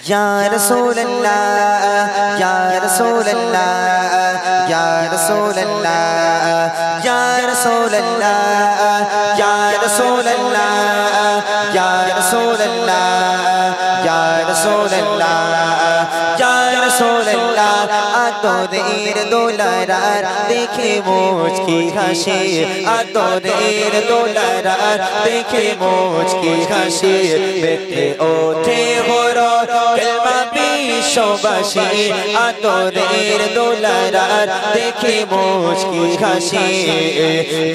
Ya Rasulallah, Ya Rasulallah, Ya Rasulallah, Ya Rasulallah, Ya Rasulallah, Ya Rasulallah, Ya Rasulallah, Ya Rasulallah. Adorer dolarar dekhe mujh ki hashi, adorer dolarar dekhe mujh ki hashi, bete othe horo kalma bishwashi, adorer dolarar dekhe mujh ki hashi.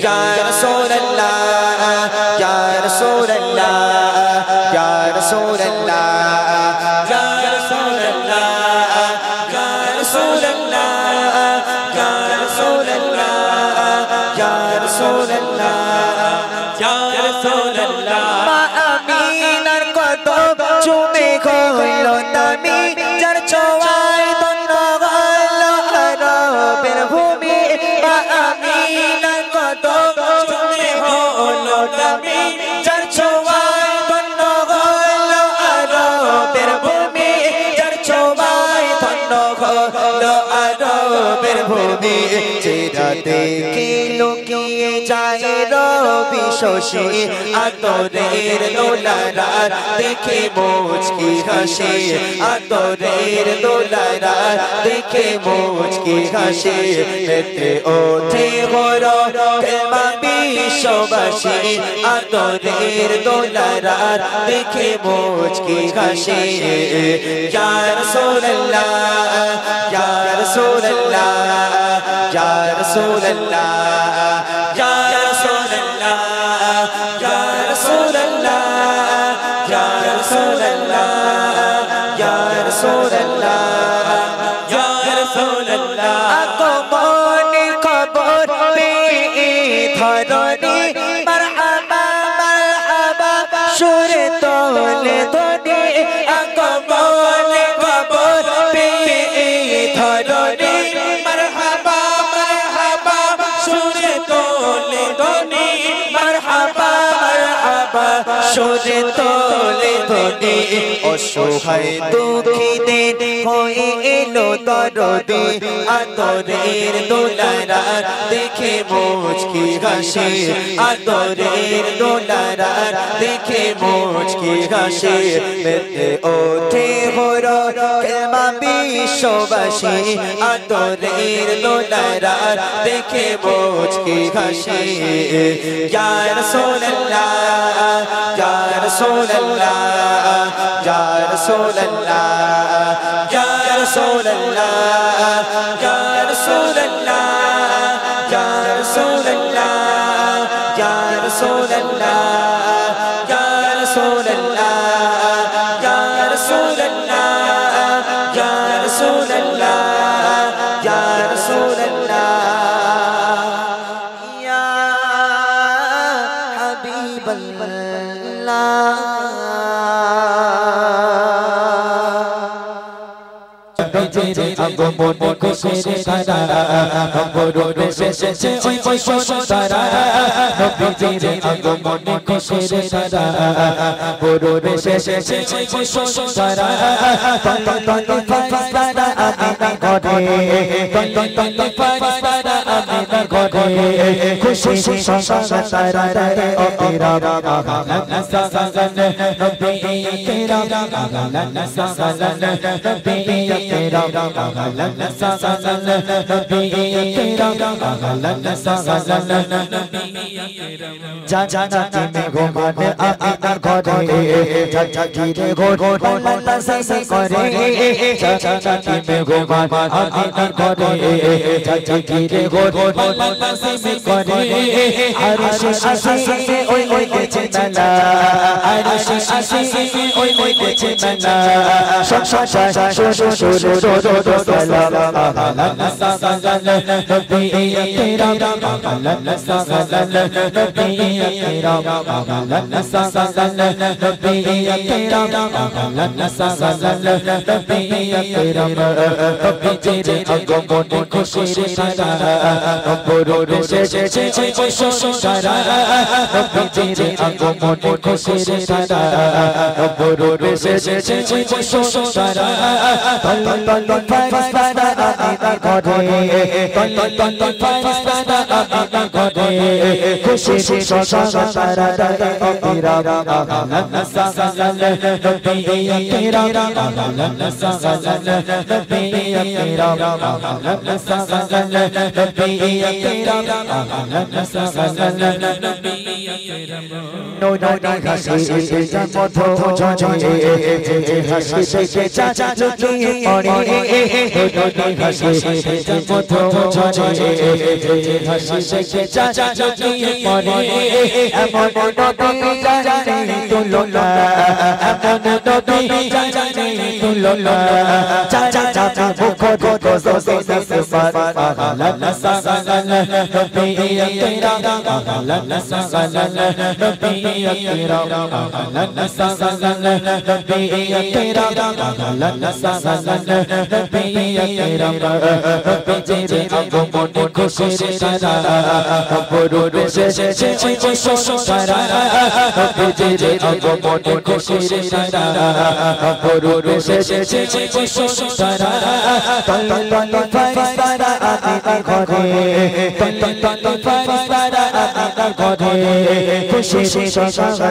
Ya Rasulallah, Ya Rasulallah, Ya Rasulallah, Ya Rasulallah, Ya Rasulallah, Ya Rasulallah, Ya Rasulallah, Ya Rasulallah. Ma Aminar kodom chume kholo tami, jar chowai donno galo arabir bhumi. Ma Aminar kodom chume kholo tami, jar chowai donno galo arabir bhumi. Jar chowai donno galo arabir bhumi. Chera dekhe lokiye jaye Rabi shoshi, adorer dolarar dekhe mujh ki hashi, adorer dolarar dekhe mujh ki hashi, bete othe horo kalma bishwashi, adorer dolarar dekhe mujh ki hashi. Ya Rasulallah, Ya Rasulallah, Ya Rasulallah, Ya Rasulallah, Ya Rasulallah, Ya Rasulallah, Ya Rasulallah, Ya Rasulallah. Agomoni khabor pe dharani, marhaba marhaba shure tole dhoni. Agomoni khabor pe dharani, marhaba marhaba shure tole dhoni. Marhaba marhaba shure tole dhoni. অসহায় দুঃখীদের হয়ে এলো দরদি, আদরের দোলারার দেখে মুঝ কি হাসি, আদরের দোলারার দেখে মুঝ কি হাসি, বেতে ওঠে হলো কালমা বিশ্ববাসী, আদরের দোলারার দেখে মুঝ কি হাসি। ইয়া রাসূলুল্লাহ, ইয়া রাসূলুল্লাহ, Ya Rasulallah, Ya Rasulallah, Ya Rasulallah, Ya Rasulallah, Ya Rasulallah, Ya Rasulallah, Ya Rasulallah, Ya Rasulallah, Ya Rasulallah, Ya Habiballah. আগমনে খুশির ধারা, নবরূপে এসেছে ওই ওই সন্তারা। নবীজির আগমনে খুশির ধারা, নবরূপে এসেছে ওই ওই সন্তারা। তলে তলে ফারিস্তারা আমিনা ঘরে, তলে তলে ফারিস্তারা আমিনা ঘরে। খুশি সন্তারা রে ও কিরাম, আহলান সালান নবী কিরাম, আহলান সালান নবী কিরাম, আহলান সালান নবী কিরাম, আহলান সালান নবী কিরাম। জান্নাতে মে ঘুমানে আমিনার ঘরে, জান্নাতে ঘরে মাল্লা সাই করে। জান্নাতে মে ঘুমানে আমিনার ঘরে, জান্নাতে ঘরে মাল্লা সাই করে। আরশে আসি ওই ওই গেছে নালা, আরশে আসি ওই ওই গেছে নালা। সংসার দরুদ সালাম আলা সালাল নবী আকরাম আলা সালাল নবী আকরাম আলা সালাল নবী আকরাম আলা সালাল নবী আকরাম নবী জিরে আগমনে খুশির সারা নবরুর শেষে সারা নবী জিরে আগমনে খুশির সারা নবরুর শেষে সারা তল তল ফারিস্তানা আমিনা ঘরে তল তল ফারিস্তানা আমিনা ঘরে খুশির সারা দায়ে আকরাম আলা সালাল নবী আকরাম আলা সালাল নবী আকরাম আলা সালাল নবী আকরাম আলা সালাল নবী আকরাম নোনা হাসি জামত ঝরে হাসি দেখে চাচা চুকিয়ে পড়ে নোনা হাসি জামত ঝরে হাসি দেখে চাচা চুকিয়ে পড়ে এমন নবী জানে তুলনা এমন নবী জানে তুলনা চাচা চাচা মুখ দোসে সিফাত আলা সালাল নবী আকরাম আলা সালাল নবী আকরাম আলা সালাল নবী আকরাম আলা সালাল নবী আকরাম নবী জিরে আগমনে খুশির সারা নবরুর শেষে সারা নবী জিরে আগমনে খুশির সারা নবরুর শেষে সারা তল তল ফারিস্তানা আমিনা ঘরে তল তল ফারিস্তানা আমিনা ঘরে খুশির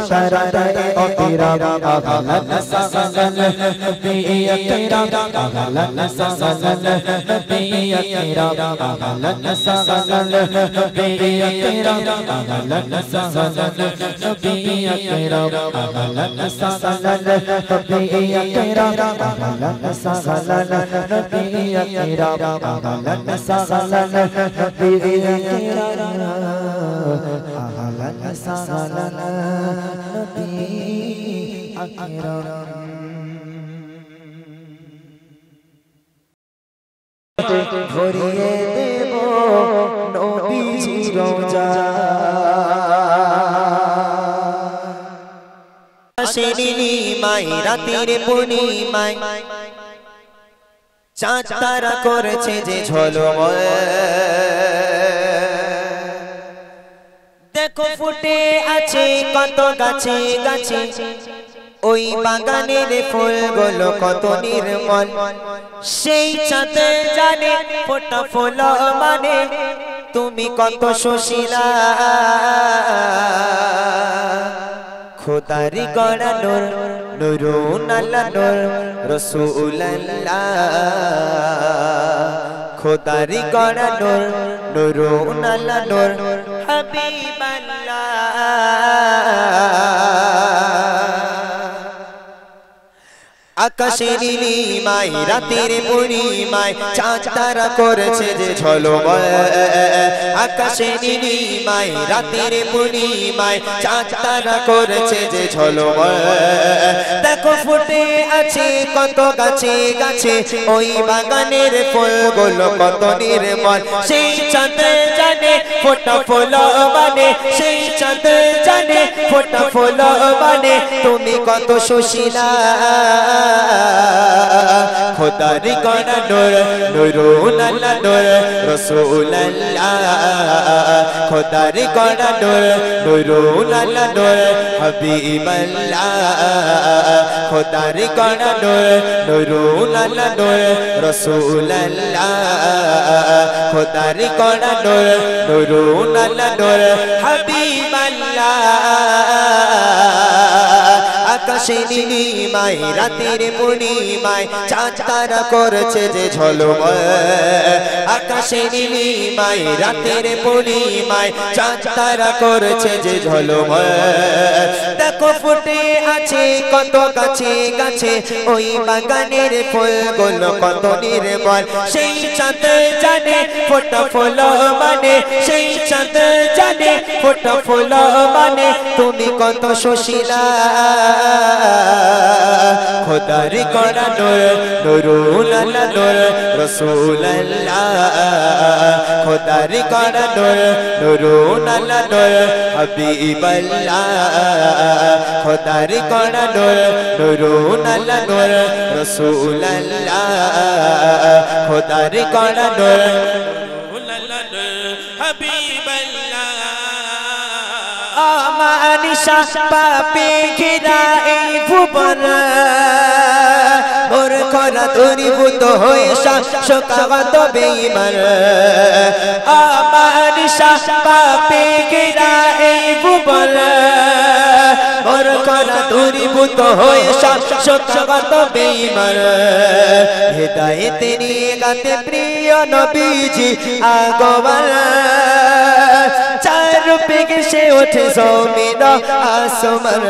সারা দায়ে আকরাম আলা সালাল নবী আকরাম আলা সালাল নবী আকরাম আলা সালাল নবী আকরাম আলা সালাল নবী আকরাম আলা সালাল নবী আকরাম আলা সালাল নবী আকরাম আলা সালাল নবী আকরাম আলা সালাল নবী আকরাম ভরিয়ে দেব নবীজি রোজা আশেনি মাই রাতের পূর্ণিমায় চাঁদ তারা করেছে যে ঝলমল দেখো ফুটে আছে কত গাছে গাছে ওই বাগানের ফুলগুলো কত নির্মল সেই চাঁদ জানে ফোটা ফুল মানে তুমি কত সুশীলা খোদারি গড়া নূর নুরুন আল্লাহ নূর রাসূলুল্লাহ খোদারি গড়া নূর নুরুন আল্লাহ নূর হাবিবাল্লাহ আকাশের নীলিমায় রাতের পূর্ণিমায় চাঁদ তারা করেছে যে ঝলমল আকাশের নীলিমায় রাতের পূর্ণিমায় চাঁদ তারা করেছে যে ঝলমল দেখো ফুটে আছে কত গাছে গাছে ওই বাগানের ফুলগুলো কত নির্মল সেই চাঁদ জানে ফোটা ফুল মানে সেই চাঁদ জানে ফোটা ফুল মানে তুমি কত সুশীলা খোদারি গড়া নূর নুরুন আল্লাহ নূর রাসূলুল্লাহ খোদারি গড়া নূর নুরুন আল্লাহ নূর হাবিবাল্লাহ খোদারি গড়া নূর নুরুন আল্লাহ নূর রাসূলুল্লাহ খোদারি গড়া নূর নুরুন আল্লাহ নূর হাবিবাল্লাহ আকাশের নীলিমায় রাতের পূর্ণিমায় চাঁদ তারা করেছে যে ঝলমল আকাশের নীলিমায় রাতের পূর্ণিমায় চাঁদ তারা করেছে যে ঝলমল দেখো ফুটে আছে কত গাছে গাছে ওই বাগানের ফুলগুলো কত নির্মল সেই চাঁদ জানে ফোটা ফুল মানে সেই চাঁদ জানে ফোটা ফুল মানে তুমি কত সুশীলা खुदार कड़ा नूर नूरुन अल्लाह नूर रसूल अल्लाह खुदार कड़ा नूर नूरुन अल्लाह नूर हबीब अल्लाह खुदार कड़ा नूर नूरुन अल्लाह नूर रसूल अल्लाह खुदार कड़ा नूर हबीब अल्लाह मानिशा पापे घिरा এই ভুবন মোর খরা দূরীভূত হয়ে শাসকাগত বেঈমান আমানিশা পাপে ঘিরা এই ভুবন মোর খরা দূরীভূত হয়ে শাসকাগত বেঈমান হেদায়েত নিয়ে গাতে প্রিয় নবীজি আগমন চারুপেগে সে ওঠে জমিন আসমান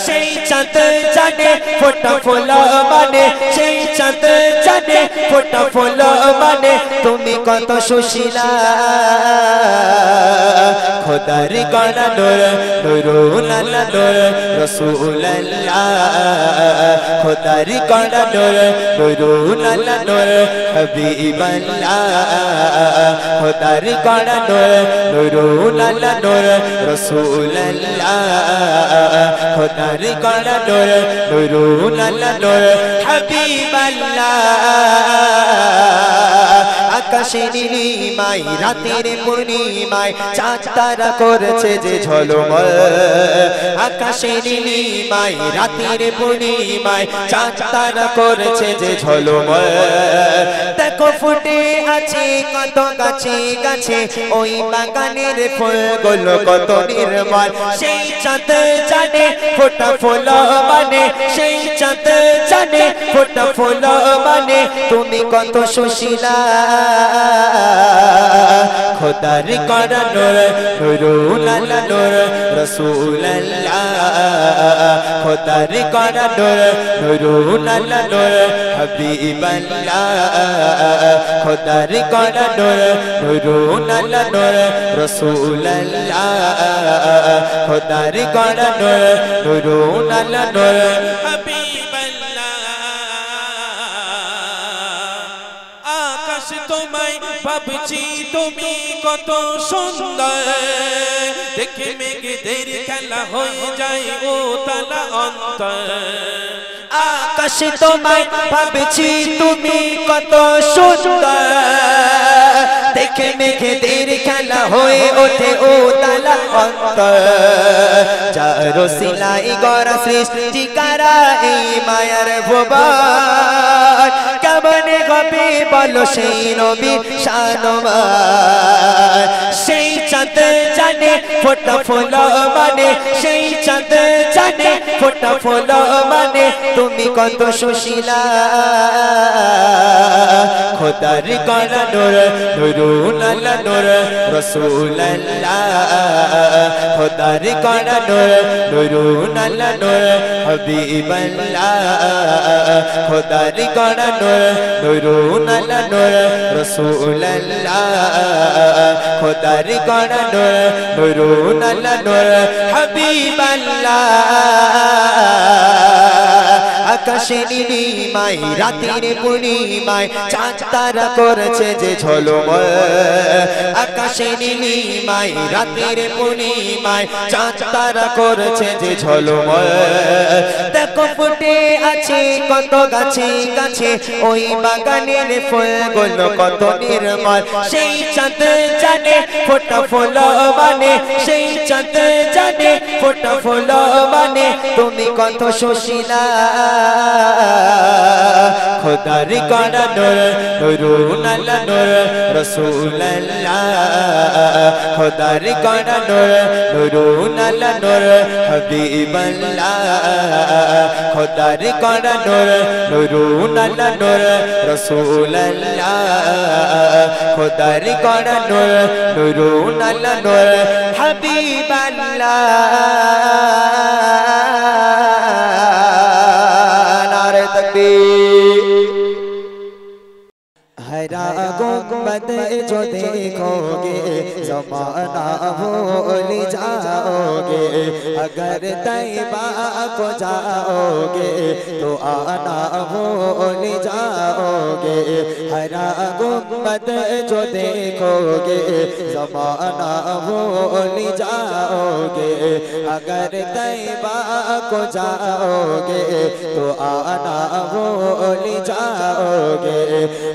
সেই চাঁদ জানে ফোটা ফুল মানে সেই চাঁদ জানে ফোটা ফুল মানে তুমি কত সুশীলা খোদার গড়া নূর নূরুন আল্লাহ নূর রাসূল আল্লাহ খোদার গড়া নূর নূরুন আল্লাহ নূর হাবিব আল্লাহ খোদার গড়া নূর নূরুন আল্লাহ নূর রাসূল আল্লাহ খোদার গড়া নূর নূরুন আল্লাহ নূর হাবিব আল্লাহ আকাশে নীলিমায় রাতের পূর্ণিমায় চাঁদ তারা করেছে যে ঝলমল আকাশে নীলিমায় রাতের পূর্ণিমায় চাঁদ তারা করেছে যে ঝলমল দেখো ফুটে আছে কত গাছে গাছে ওই বাগানের ফুলগুলো কত নির্মল সেই চাঁদ জানে ফোটা ফুল মানে সেই চাঁদ জানে ফোটা ফুল মানে তুমি কত সুশীলা খোদার কড়া নূর নূরুন আল্লাহ নূর রাসূল আল্লাহ খোদার কড়া নূর নূরুন আল্লাহ নূর হাবিব আল্লাহ খোদার কড়া নূর নূরুন আল্লাহ নূর রাসূল আল্লাহ খোদার কড়া নূর নূরুন আল্লাহ নূর হাবিব আল্লাহ আকাশ তোমায় ভাবছি তুমি কত সুন্দর দেখে মেঘেদের খেলা হয়ে যায় ও তালা অন্তর আকাশ তোমায় ভাবছি তুমি কত সুন্দর দেখে মেঘেদের খেলা হয়ে ওঠে ও তালা অন্তর যার সিলাই গড়া সৃষ্টি করা এই মায়ার ভুবন কেমনে হবে বলো সেই নবীর শানমান সেই চাঁদ জানে ফোটা ফুল মানে সেই চাঁদ জানে ফোটা ফুল মানে তুমি কত সুশীলা খোদার গড়া নূর নূরুন আল্লাহ নূর রাসূল আল্লাহ খোদার গড়া নূর নূরুন আল্লাহ নূর হাবিব আল্লাহ খোদার গড়া নূর নূরুন আল্লাহ নূর রাসূল আল্লাহ খোদার গড়া নূর নূরুন আল্লাহ নূর হাবিব আল্লাহ আকাশে নীলিমায় রাতের পূর্ণিমায় চাঁদ তারা করেছে যে ঝলমল আকাশে নীলিমায় রাতের পূর্ণিমায় চাঁদ তারা করেছে যে ঝলমল দেখো ফুটে আছে কত গাছে গাছে ওই বাগানের ফুলগুলো কত নির্মল সেই চাঁদ জানে ফোটা ফুল মানে সেই চাঁদ জানে ফোটা ফুল মানে তুমি কত সুশীলা খোদার গড়া নূর নূরুন আল্লাহ নূর রাসূল আল্লাহ খোদার গড়া নূর নূরুন আল্লাহ নূর হাবিব আল্লাহ খোদার গড়া নূর নূরুন আল্লাহ নূর রাসূল আল্লাহ খোদার গড়া নূর নূরুন আল্লাহ নূর হাবিব আল্লাহ हरा गुंबद जो देखोगे ज़माना भूल जाओगे, अगर तैबा को जाओगे तो आना भूल जाओगे। हरा गुंबद जो देखोगे ज़माना भूल जाओगे, अगर तैबा को जाओगे तो आना भूल जाओगे।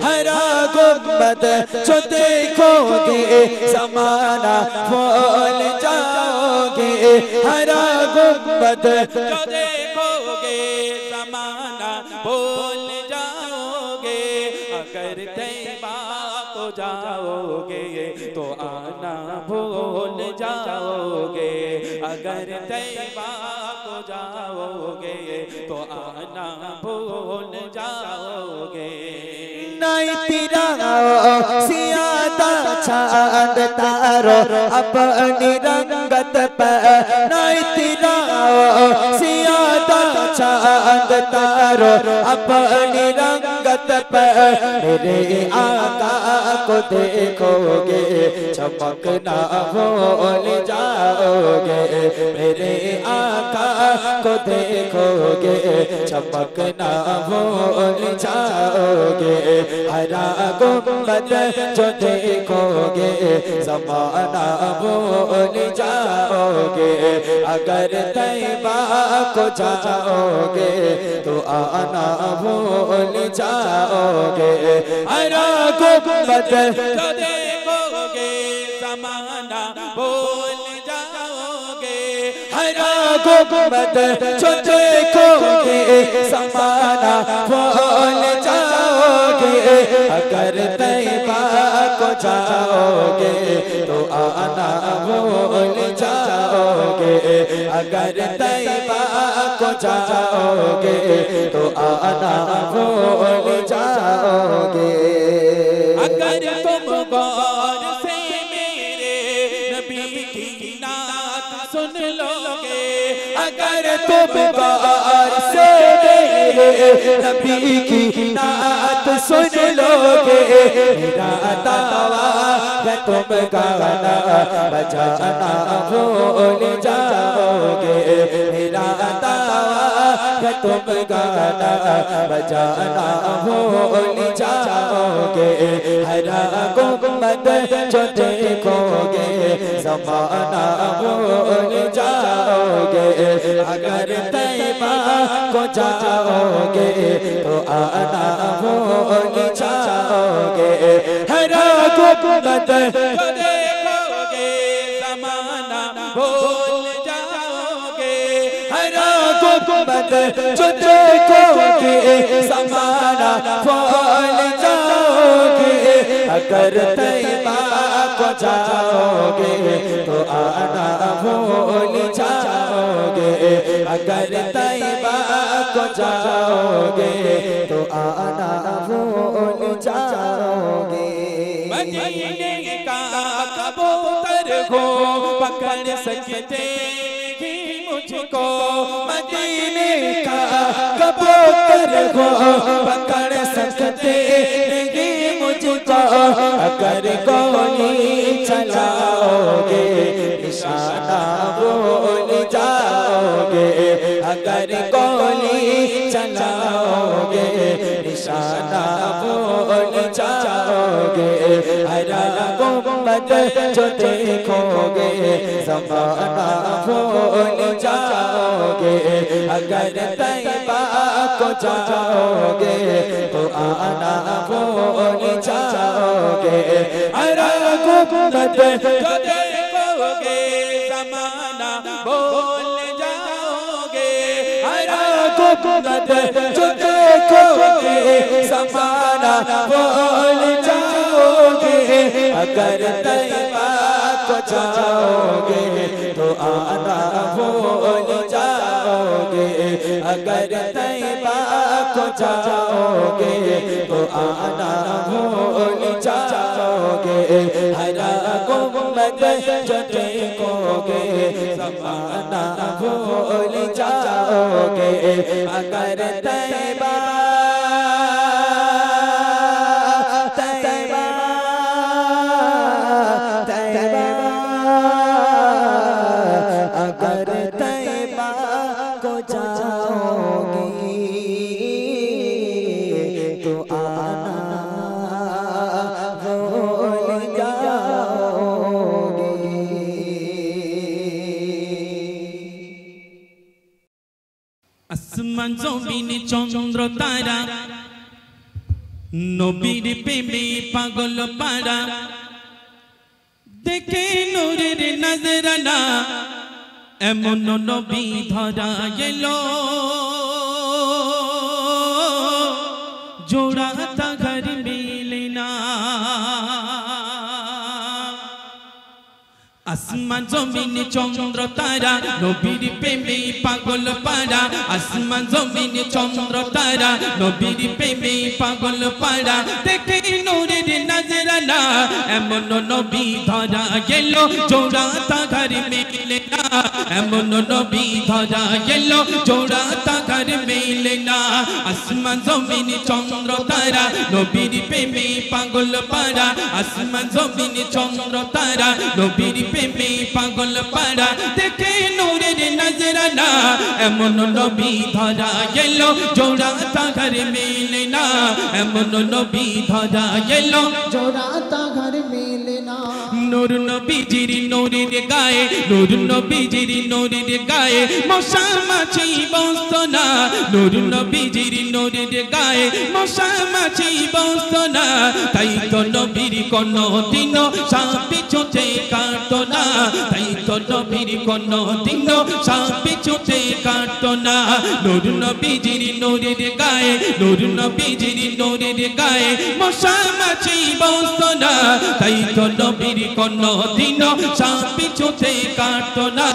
हरा गुंबद जो देखोगे ज़माना भूल जाओगे, हरा गुंबद जो देखोगे ज़माना भूल जाओगे, अगर तैबा को जाओगे तो आना भूल जाओगे, अगर तैबा को जाओगे तो आना भूल जाओगे। नहीं तेरा सियादा चांद तारो अपनी रंगत पर, नहीं तेरा सियादा चांद तारो अपनी रंगत पर, मेरे आका को देखोगे चमकना भूल जाओगे, मेरे आका को देखोगे चमकना भूल जाओगे। हरा गुंबद जो देखोगे ज़माना भूल जाओगे, अगर तैबा को जाओगे तो आना भूल जाओगे। हरा गुंबद जो देखोगे ज़माना भूल जाओगे, हरा गुंबद जो देखोगे ज़माना भूल जाओगे, अगर तैबा को जाओगे तो आना भूल जाओगे, अगर तैबा को जाओगे तो आना भूल जाओगे। अगर तुम गौर से मेरे नबी की नात सुन लोगे, अगर तुम गौर से मेरे नबी की नात सुन लोगे, मेरा दावा है तुम गाना बजाना भूल जाओगे, मेरा दावा है तुम गाना बजाना भूल जाओगे। हरा गुंबद जो देखोगे ज़माना भूल जाओगे, अगर तैबा को जाओगे तो आना भूल जाओगे। हरा गुंबद जो देखोगे ज़माना भूल जाओगे, हरा गुंबद जो देखोगे ज़माना भूल जाओगे, अगर तैबा को जाओगे तो आना भूल जाओगे, अगर तैबा को जाओगे तो आना भूल जाओगे। मदीने का कबूतर को पकड़ सकते ही मुझको, मदीने का कबूतर को पकड़ सकते हैं मुझको, अगर गोली चलाओगे निशाना भूल जाओगे, अगर गोली चलाओगे निशाना भूल जाओगे। हरा गुंबद जो देखोगे ज़माना भूल जाओगे, अगर तैबा को जाओगे तो आना भूल जाओगे। हरा गुंबद जो देखोगे ज़माना भूल जाओगे, हरा गुंबद जो देखोगे ज़माना भूल जाओगे, अगर तैबा को जाओगे तो आना भूल जाओगे, अगर तैबा को जाओगे तो आना भूल जाओगे। हरा गुंबद जो देखोगे ज़माना भूल जाओगे, अगर तैबा तो आना भूल जाओगे। আসমান জমিন চন্দ্র তারা নবীর প্রেমে পাগল পারা দেখে নূরের নজরানা এমন নবী ধরা এলো জোড়া তাঘর মেলে না। আসমান জমিন চন্দ্র তারা নবীর প্রেমে পাগল পারা আসমান জমিন চন্দ্র তারা নবীর প্রেমে পাগল পারা দেখে নূরের নজরানা এমন নবী ধরা গেল জোড়া তাঘর মেলে না এমন নবী ধরা গেল জোড়া তাঘর মেলে না। আসমান জমিন চন্দ্র তারা নবীর প্রেমে পাগল পারা আসমান জমিন চন্দ্র তারা নবীর প্রেমে পাগল পারা দেখে নূরের নজরানা এমন নবী ধরা গেল জোড়া তাঘর মেলে না এমন নবী ধরা গেল জোড়া তাঘর মেলে না। নূর নবীজির নূরের গায়ে নূর নবীজির নূরের গায়ে মশা মাছি বসত না নূর নবীজির নূরের গায়ে মশা মাছি বসত না তাই তো নবীর কোনো দিন সাপে চোটে কাটতো না তাই তো নবীর কোনো দিন সাপে চোটে কাটতো না। নূর নবীজির নূরের গায়ে নূর নবীজির নূরের গায়ে মশা মাছি বসত না তাই তো নবীর কোনো দিন সাপে চোটে কাটতো না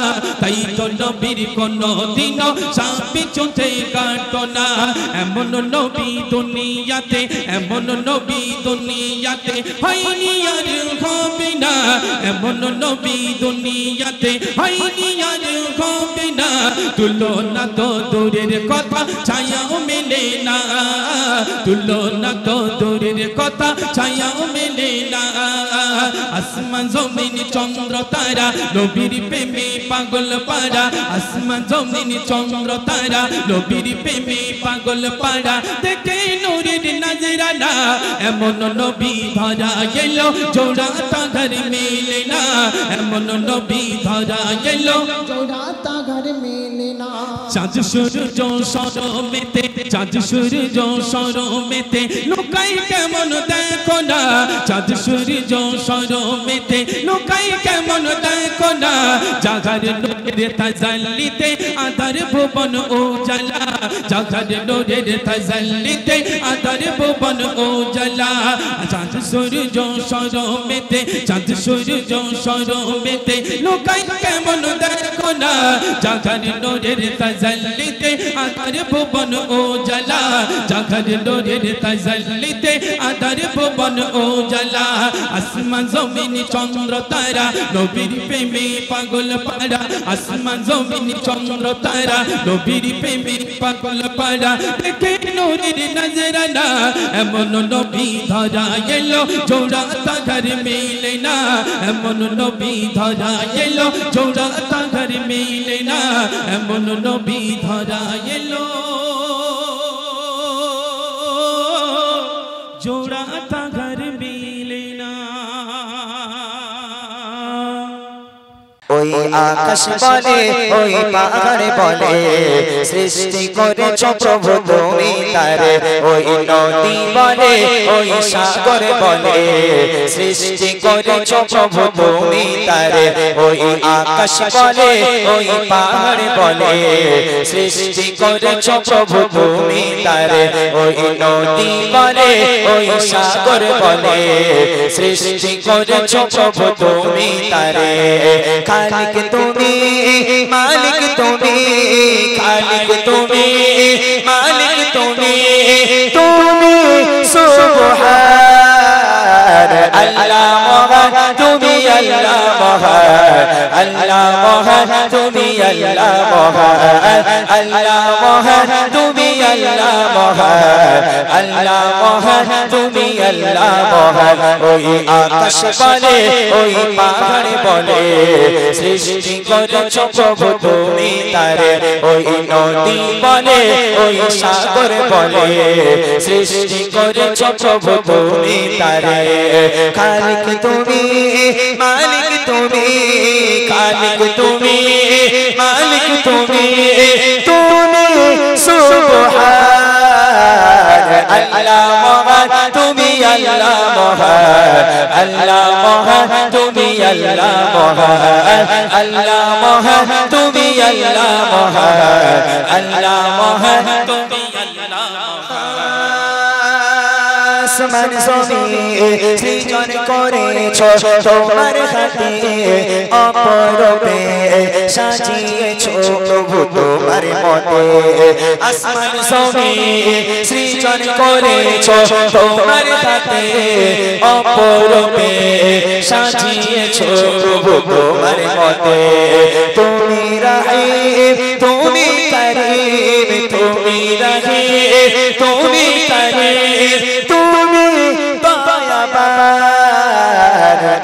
তাই তো নবীর কোনো দিন সাপে চোটে কাটতো না। এমন নবী দুনিয়াতে এমন নবী দুনিয়াতে হয়নি আর হবে না এমন নবী দুনিয়াতে হয়নি আর হবে না তুলনা তো দূরের কথা ছায়াও মেলে না তুলনা তো দূরের কথা ছায়াও মেলে না। আসমান জমিন চন্দ্র তারা নবীর প্রেমে পাগল পারা আসমান জমিন চন্দ্র তারা নবীর প্রেমে পাগল পারা দেখে নূরের নজরানা এমন নবী ধরা গেল জোড়া তাঘর মেলে না এমন নবী ধরা গেল জোড়া তাঘর মেলে না। চাঁদ সূর্য সরমেতে চাঁদ সূর্য সরমেতে লোকাই কেমন দেখো না চাঁদ সূর্য সরমেতে লোকাই কেমন দেখো না জাগার নূরের তাজাল্লিতে আধার ভুবন উজালা জাগার নূরের তাজাল্লিতে আধার ভুবন উজালা। চাঁদ সূর্য সরমেতে চাঁদ সূর্য সরমেতে লোকাই কেমন দেখো না জাগার নূরের তাজাল্লিতে আধার ভুবন উজালা জাগার নূরের তাজাল্লিতে আধার ভুবন উজালা। আসমান জমিন চন্দ্র তারা নবীর প্রেমে পাগল পারা আসমান জমিন চন্দ্র তারা নবীর প্রেমে পাগল পারা দেখে নূরের নজরানা এমন নবী ধরা গেল জোড়া তাঘর মেলে না এমন নবী ধরা গেল জোড়া তাঘর মেলে না এমন নবী ধরা গেল জোড়া তাঘর মেলে না। ওই আকাশ বলে ওই পাহাড় বলে সৃষ্টি করেছ প্রভু তুমি তারে ওই নদী বলে ওই সাগর বলে সৃষ্টি করেছ প্রভু তুমি তারে ওই আকাশ বলে ওই পাহাড় বলে সৃষ্টি করেছ প্রভু তুমি তারে ওই নদী বলে ওই সাগর বলে সৃষ্টি করেছ প্রভু তুমি তারে। খালিক তুমি মালিক তুমি খালিক তুমি মালিক তুমি তুমি সুবহান আল্লাহ মহান তুমি আল্লাহ মহান আল্লাহ মহান তুমি আল্লাহ মহান আল্লাহ মহান তুমি আল্লাহ মহান আল্লাহ মহান তুমি আল্লাহ মহান ওই আকাশ বলে ওই পাহাড় বলে সৃষ্টি করেছ প্রভু তুমি তারে ওই নদী বলে ওই সাগর বলে সৃষ্টি করেছ প্রভু তুমি তারে খালিক তুমি মালিক তুমি খালিক তুমি মালিক তুমি তুমি সুবহান আল্লাহ মহান তুমি আল্লাহ মহান আল্লাহ মহান তুমি আল্লাহ মহান আল্লাহ মহান তুমি আল্লাহ মহান আল্লাহ মহান তুমি আল্লাহ আসমান জমিন সৃজন করেছো তোমার হাতে অপরূপে সাজিয়েছো প্রভু তোমার মতে আসমান জমিন সৃজন করেছো তোমার হাতে অপরূপে সাজিয়েছো প্রভু তোমার মতে তুমি রহিম তুমি করিম তুমি রহিম তুমি করিম তুমি দয়াবান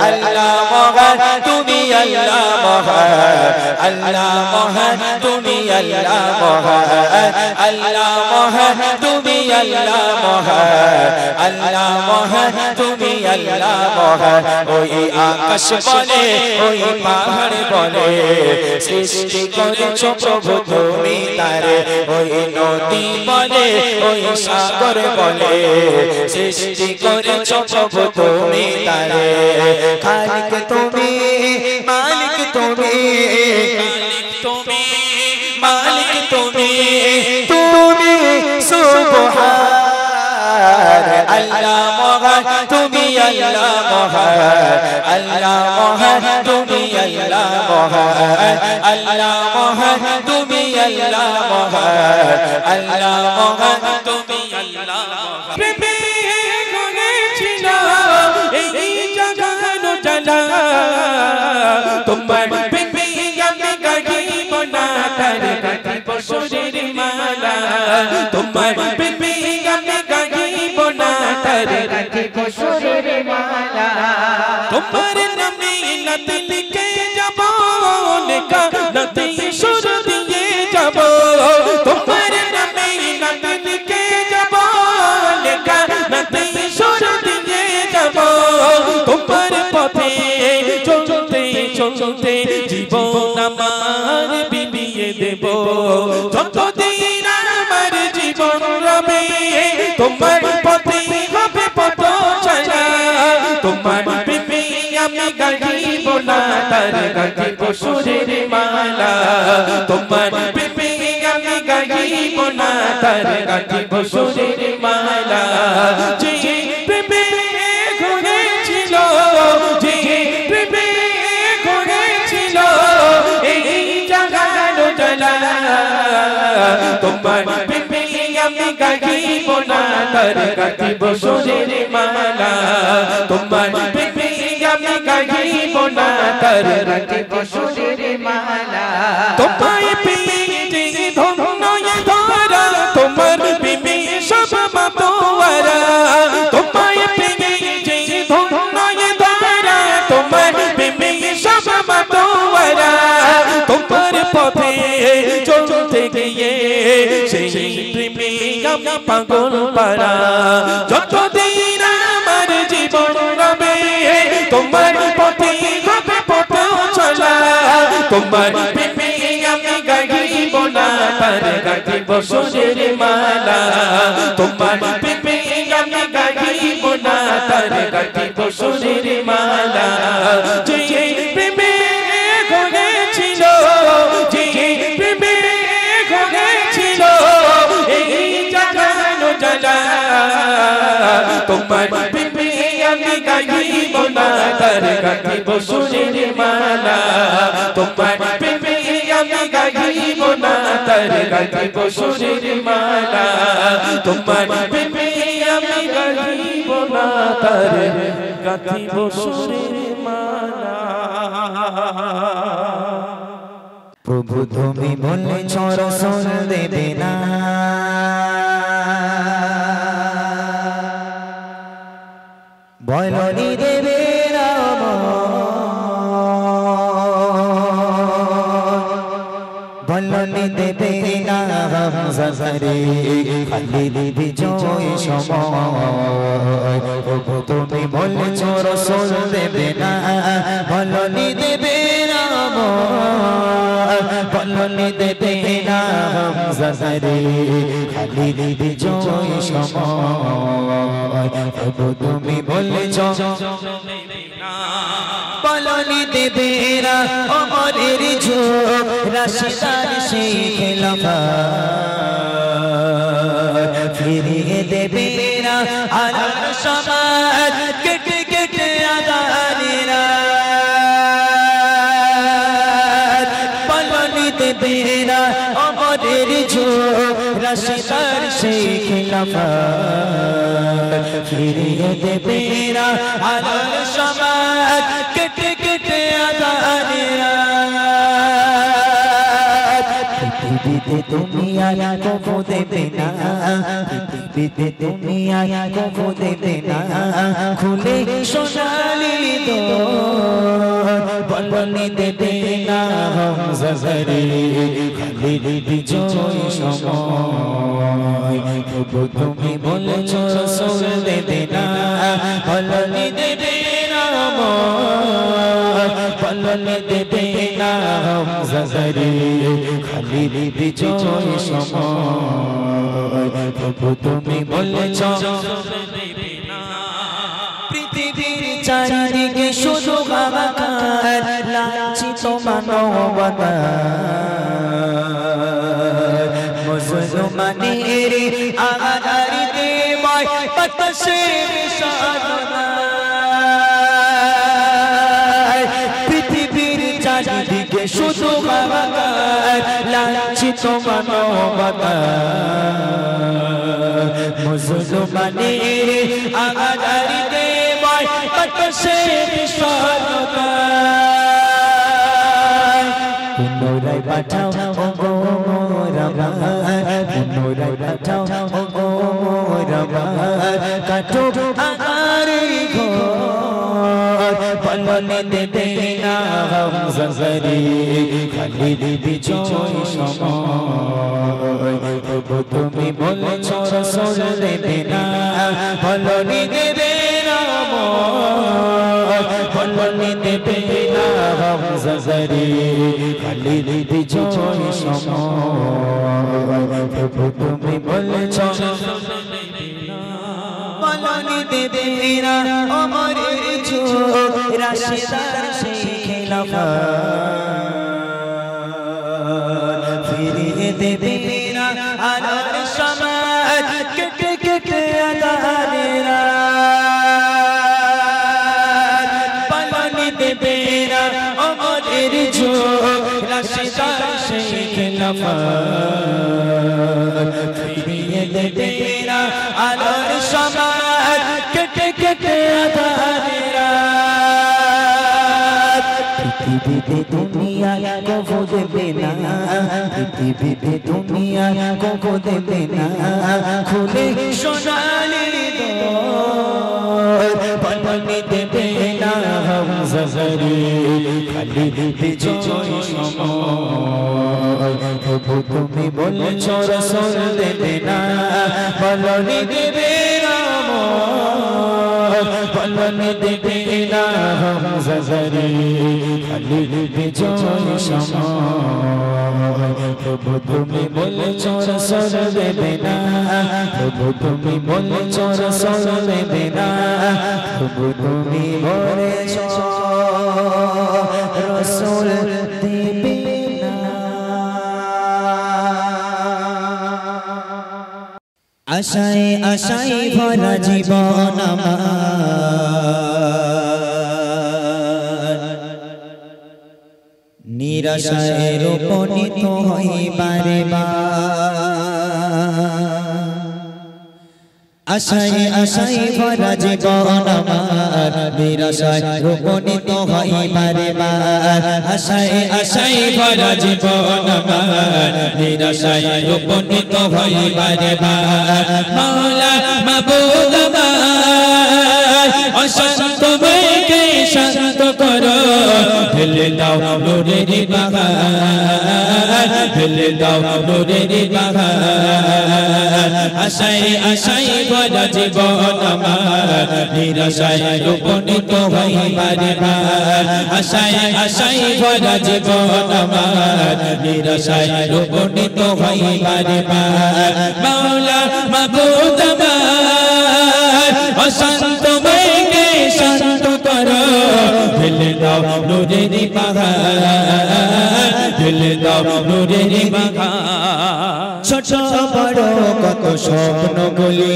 আল্লাহ মহান তুমি আল্লাহ মহান আল্লাহ মহান তুমি আল্লাহ মহান আল্লাহ মহান তুমি আল্লাহ মহান আল্লাহ মহান তুমি আল্লাহ মহান ওই আকাশ বলে ওই পাহাড় বলে সৃষ্টি করেছ প্রভু তুমি তারে ওই নদী বলে ওই সাগর বলে সৃষ্টি করেছ প্রভু তুমি তারে খালিক তুমি মালিক তুমি তুমি মালিক তুমি তুমি সুবহান আল্লাহ মহান তুমি আল্লাহ মহান আল্লাহ মহান তুমি আল্লাহ মহান আল্লাহ মহান তুমি আল্লাহ মহান আল্লাহ মহান তুমি আল্লাহ প্রেমে গড়েছিল এই জাগানো জানা তোমার প্রেমে আমি গাইব না তার গাইব সুরের মালা তোমার প্রেমে আমি গাইব না তার গাইব সুরের মালা তোমার নামে নাতে লিখে যাব লেখা নাতে সুর দিয়ে যাব তোমার নামে নাতে লিখে যাব লেখা নাতে সুর দিয়ে যাব তোমার পথে চলতে চলতে জীবন আমার বিলিয়ে দেব যতদিন আমার জীবন রবে তোমার পথে হবে পথ চলা তোমার প্রেমে আমি গাইব না তার গাইব সুরের মালা তোমার প্রেমে আমি গাইব না তার গাইব সুরের মালা যে প্রেমে ঘুরেছিল যে প্রেমে ঘুরেছিল এই জাগানো জানা তোমার প্রেমে আমি গাইব না তার গাইব সুরের মালা তোমার প্রেমে আমি গাইব না তার গাইব সুরের মালা তোমায় পেয়ে যে ধন্য ধরা তোমার প্রেমে সব মাতোয়ারা তোমায় পেয়ে যে ধন্য ধরা তোমার প্রেমে সব মাতোয়ারা তোমার পথে চলতে গিয়ে সেই প্রেমে আমি পাগল পারা যতদিন আমার জীবন রবে তোমার পথে হবে পথ চলা তোমার প্রেমে আমি গাইব না তার গাইব সুরের মালা তোমার প্রেমে আমি গাইব না তার গাইব সুরের মালা যে প্রেমে ঘুরেছিল যে প্রেমে ঘুরেছিল এই জাগানো জানা তোমার প্রেমে আমি গাইব না তার গাইব সুরের মালা তোমার প্রেমে আমি গাইব না তার গাইব সুরের মালা তোমার প্রেমে আমি গাইব না তার গাঁথিব সুরের মালা। প্রভু তুমি বলেছ রাসূল দেবে না, বলনি দেবে না, বলনি দেবে না হামজারে খালিদ বিজয় সময়। প্রভু তুমি বলেছ রাসূল দেবে না, বলনি দেবে না, বলনি দেবে না হামজারে খালিদ বিজয় সময়। প্রভু তুমি বলেছ বলনি দেবে না ওমরের যুগ রাশিদার সেই খেলাফত, ফিরিয়ে দেবে না আলোর সমাজ কেটে কেটে আদানের রাত। বলনি দেবে না ওমরের যুগ রাশিদার সেই খেলাফত, ফিরিয়ে দেবে না আলোর সমাজ কেটে কেটে আদানের রাত। পৃথিবীতে তুমি আয়া কবু দেবে না, পৃথিবীতে তুমি আয়া কবু দেবে না, খুলে সোনালি দোর বলনি দেবে না হামজারে খালিদ বিজয় সময়। প্রভু তুমি বলেছ রাসূল দেবে না, বলনি দেবে না, বলনি দেবে না হামজারে খালিদ বিজয় সময়। প্রভু তুমি বলেছ পৃথিবীর চারিদিকে শুধু হাহাকার, লাঞ্ছিত মানবতা মুসলমানের আগারিতে ময় বাতাসে সাধনা। পৃথিবীর চারিদিকে শুধু হাহাকার, লাঞ্ছিত মানবতা মুসলমানের আগারিতে ময় বাতাসে সাধনা। পুনরায় পাঠাও ওগো মোরা, পুনরায় পাঠাও ওগো মোরা, কাটো আগারে ঘর বলনি দেবে না হামজারে খালিদ বিজয় সময়। প্রভু তুমি বলেছ রাসূল দেবে না, বলনি দেবে না, বলনি দেবে না হামজারে খালিদ বিজয় সময়। প্রভু তুমি বলেছ বলনি দেবে না ওমরের যুগ রাশিদার সেই খেলাফত, ফিরিয়ে দেবে না আলোর সমাজ কেটে কেটে আদানের রাত। বলনি দেবে না ওমরের যুগ রাশিদার সেই খেলাফত, ফিরিয়ে দেবে না আলোর সমাজ কেটে কেটে আদানের রাত। পৃথিবীতে তুমি আয়া কবু দেবে না, পৃথিবীতে তুমি আয়া কবু দেবে না, খুলে সোনালি দোর বলনি দেবে না হামজারে খালিদ বিজয় সময়। প্রভু তুমি বলেছ রাসূল দেবে না, বলনি দেবে না, বলনি দেবে না হামজারে খালিদ বিজয় সময়। প্রভু তুমি বলেছ রাসূল দেবে না, প্রভু তুমি বলেছ রাসূল দেবে না, প্রভু তুমি বলেছ রাসূল দেবে না। আশায় আশায় ভরা জীবন আমার, নিরাশায় রূপণিত হই বারে বার। আশায় আশায় ভরা জীবন আমার নিরাশায় রূপণিত হয় বারে বার আশায় আশায় ভরা জীবন আমার নিরাশায় রূপণিত হয় বারে বার মাওলা মাবুদ আমার অশান্ত মনকে শান্ত করো ঢেলে দাও নূরের বাহার ঢেলে দাও নূরের বাহার আশায় আশায় ভরা জীবন আমার নিরাশায় রূপণিত হয় বারে বার আশায় আশায় ভরা জীবন আমার নিরাশায় রূপণিত হয় বারে বার মাওলা মাবুদ আমার অশান্ত মনকে শান্ত করো ঢেলে দাও নূরের বাহার ঢেলে দাও নূরের বাহার ছোট বড় কত স্বপ্নগুলি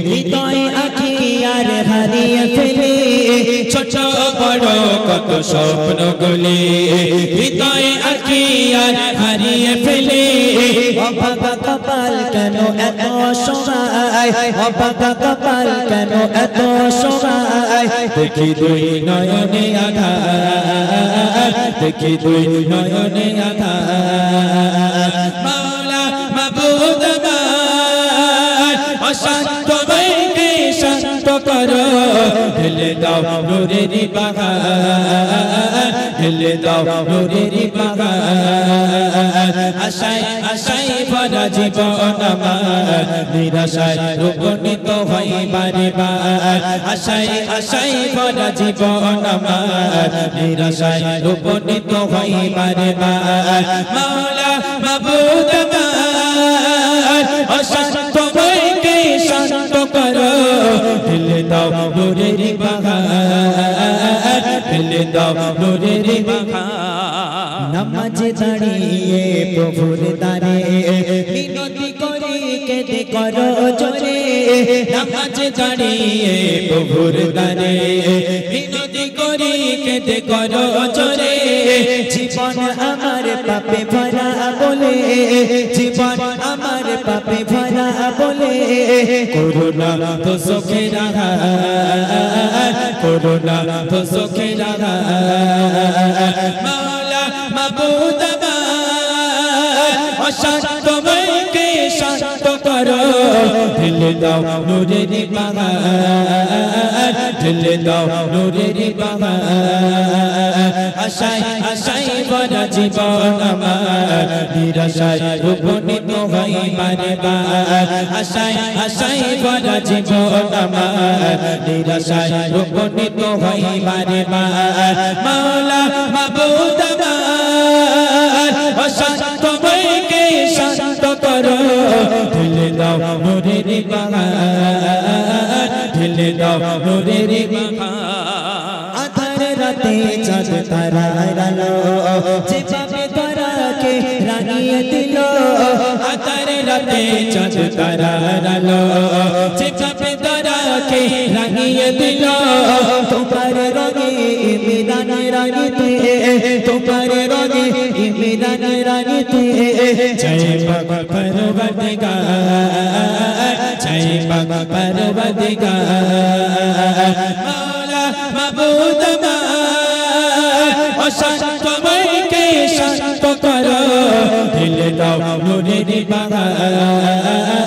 হৃদয় আঁকি আর হারিয়ে ফেলি ছোট বড় কত স্বপ্নগুলি হৃদয় আঁকি আর হারিয়ে ফেলি অভাগা কপাল কেন এত সময় অভাগা কপাল কেন এত সময় দেখি দুই নয়নে আধার দেখি দুই নয়নে আধার মাওলা মাবুদ আমার অশান্ত মনকে শান্ত করো ঢেলে দাও নূরের বাহার ঢেলে দাও নূরের বাহার আশায় আশায় ভরা জীবন আমার নিরাশায় রূপণিত হয় বারে বার আশায় আশায় ভরা জীবন আমার নিরাশায় রূপণিত হয় বারে বার মাওলা মাবুদ আমার অশান্ত মনকে শান্ত করো ঢেলে দাও নূরের বাহার ঢেলে দাও নূরের বাহার নামাজে দাঁড়িয়ে প্রভুর দ্বারে মিনতি করি কেঁদে করো জোরে নামাজে দাঁড়িয়ে প্রভুর দ্বারে বিনতি করি কেঁদে করো জোরে জীবন আমার পাপে ভরা বলে জীবন আমার পাপে ভরা বলে করুণা তো সুখে রাখা করুণা তো সুখে রাখা মাওলা মাবুদ আমার অশান্ত মনকে শান্ত করো ঢেলে দাও নূরের বাহার ঢেলে দাও নূরের বাহার আশায় আশায় ভরা জীবন আমার নিরাশায় রূপণিত হয় বারে বার আশায় আশায় ভরা জীবন আমার নিরাশায় রূপণিত হয় বারে বার মাওলা মাবুদ আমার অশান্ত মনকে শান্ত করো ঢেলে দাও নূরের বাহার ঢেলে দাও নূরের বাহার আধার রাতে চাঁদ তারা আলো যেভাবে তারাকে রাঙিয়ে দিল আধার রাতে চাঁদ তারার আলো যেভাবে তারাকে রাঙিয়ে দিল তোমার রঙে ইমরান রানীতে তোমার রঙে ইমরান রানীতে জয় বাবা পরবর্তীগার জয় বাবা পরবর্তীগার মাওলা মাবুদ আমার অশান্ত মনকে শান্ত করো ঢেলে দাও নূরের বাহার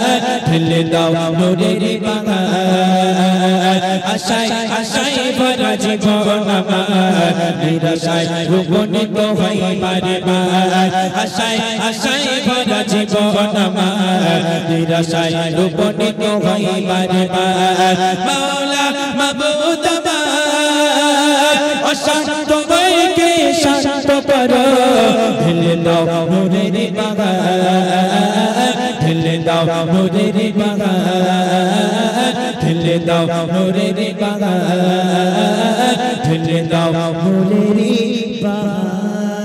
ঢেলে দাও নূরের বাহার আশায় আশায় ভরা জীবন আমার নিরাশায় রূপণিত হয় বারে বার আশায় আশায় ভরা জীবন আমার নিরাশায় রূপণিত হয় বারে বার মাওলা মাবুদ আমার অশান্ত মনকে শান্ত করো ঢেলে দাও নূরের বাহার ঢেলে দাও নূরের বাহার ঢেলে দাও নূরের বাহার ঢেলে দাও নূরের বাহার